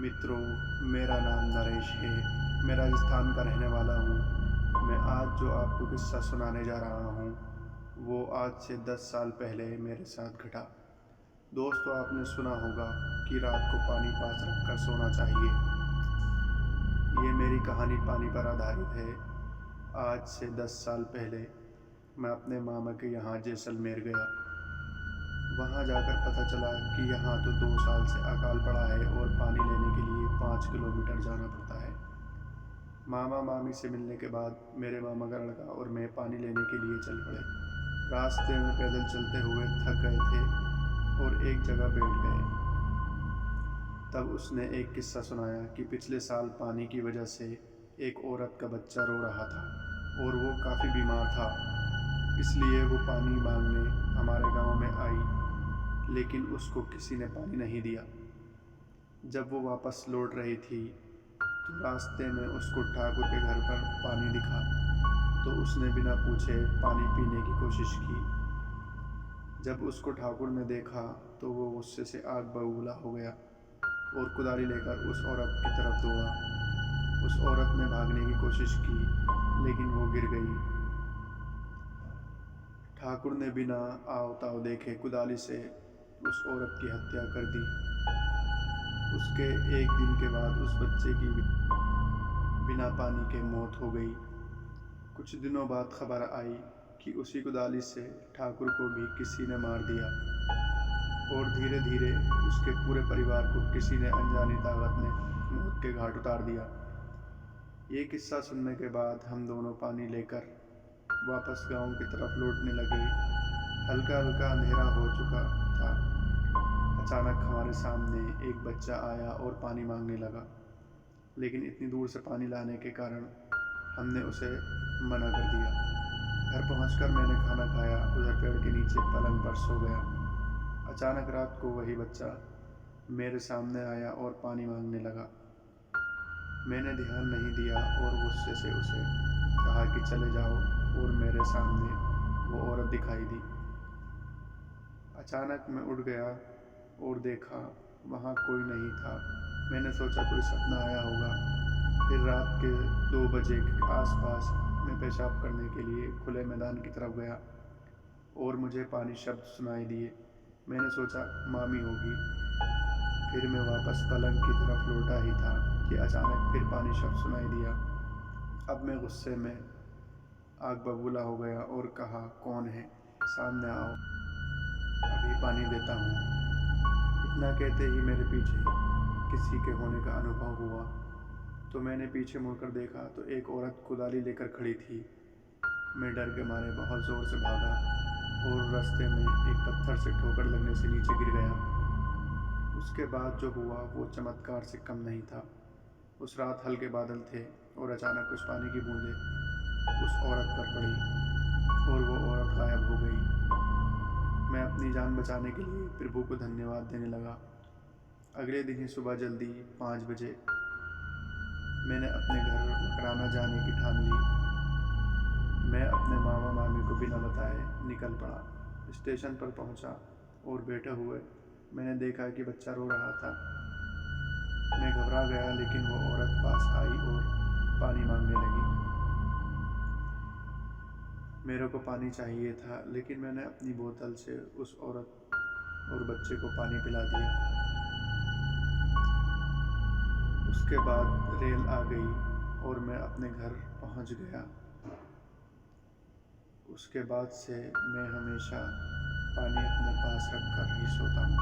मित्रों, मेरा नाम नरेश है। मैं राजस्थान का रहने वाला हूँ। मैं आज जो आपको किस्सा सुनाने जा रहा हूँ, वो आज से 10 साल पहले मेरे साथ घटा। दोस्तों, आपने सुना होगा कि रात को पानी पास रखकर सोना चाहिए। ये मेरी कहानी पानी पर आधारित है। आज से 10 साल पहले मैं अपने मामा के यहाँ जैसलमेर गया। वहाँ जाकर पता चला कि यहाँ तो 2 साल से अकाल पड़ा है और पानी लेने के लिए 5 किलोमीटर जाना पड़ता है। मामा मामी से मिलने के बाद मेरे मामा का लड़का और मैं पानी लेने के लिए चल पड़े। रास्ते में पैदल चलते हुए थक गए थे और एक जगह बैठ गए। तब उसने एक किस्सा सुनाया कि पिछले साल पानी की वजह से एक औरत का बच्चा रो रहा था और वो काफ़ी बीमार था। इसलिए वो पानी मांगने हमारे गांव में आई, लेकिन उसको किसी ने पानी नहीं दिया। जब वो वापस लौट रही थी तो रास्ते में उसको ठाकुर के घर पर पानी दिखा, तो उसने बिना पूछे पानी पीने की कोशिश की। जब उसको ठाकुर ने देखा तो वो गुस्से से आग बबूला हो गया और कुदारी लेकर उस औरत की तरफ दौड़ा। उस औरत ने भागने की कोशिश की, लेकिन वो गिर गई। ठाकुर ने बिना आव ताव देखे कुदाली से उस औरत की हत्या कर दी। उसके एक दिन के बाद उस बच्चे की बिना पानी के मौत हो गई। कुछ दिनों बाद खबर आई कि उसी कुदाली से ठाकुर को भी किसी ने मार दिया और धीरे धीरे उसके पूरे परिवार को किसी ने अनजानी ताकत ने मौत के घाट उतार दिया। ये किस्सा सुनने के बाद हम दोनों पानी लेकर वापस गांव की तरफ लौटने लगे। हल्का हल्का अंधेरा हो चुका था। अचानक हमारे सामने एक बच्चा आया और पानी मांगने लगा, लेकिन इतनी दूर से पानी लाने के कारण हमने उसे मना कर दिया। घर पहुंचकर मैंने खाना खाया, उधर पेड़ के नीचे पलंग पर सो गया। अचानक रात को वही बच्चा मेरे सामने आया और पानी मांगने लगा। मैंने ध्यान नहीं दिया और गुस्से से उसे कहा कि चले जाओ, और मेरे सामने वो औरत दिखाई दी। अचानक मैं उठ गया और देखा वहाँ कोई नहीं था। मैंने सोचा कोई सपना आया होगा। फिर रात के 2 बजे के आसपास मैं पेशाब करने के लिए खुले मैदान की तरफ गया और मुझे पानी शब्द सुनाई दिए। मैंने सोचा मामी होगी। फिर मैं वापस पलंग की तरफ लौटा ही था कि अचानक फिर पानी शब्द सुनाई दिया। अब मैं गुस्से में आग बबूला हो गया और कहा, कौन है, सामने आओ, अभी पानी देता हूँ। इतना कहते ही मेरे पीछे किसी के होने का अनुभव हुआ, तो मैंने पीछे मुड़कर देखा तो एक औरत कुदाली लेकर खड़ी थी। मैं डर के मारे बहुत ज़ोर से भागा और रास्ते में एक पत्थर से ठोकर लगने से नीचे गिर गया। उसके बाद जो हुआ वो चमत्कार से कम नहीं था। उस रात हल्के बादल थे और अचानक कुछ पानी की बूंदें उस औरत पर पड़ी और वो औरत गायब हो गई। मैं अपनी जान बचाने के लिए प्रभु को धन्यवाद देने लगा। अगले दिन ही सुबह जल्दी 5 बजे मैंने अपने घर मकराना जाने की ठान ली। मैं अपने मामा मामी को बिना बताए निकल पड़ा। स्टेशन पर पहुंचा और बैठे हुए मैंने देखा कि बच्चा रो रहा था। मैं घबरा गया, लेकिन वो औरत पास आई और पानी मांगने लगी। मेरे को पानी चाहिए था, लेकिन मैंने अपनी बोतल से उस औरत और बच्चे को पानी पिला दिया। उसके बाद रेल आ गई और मैं अपने घर पहुंच गया। उसके बाद से मैं हमेशा पानी अपने पास रख कर ही सोता हूँ।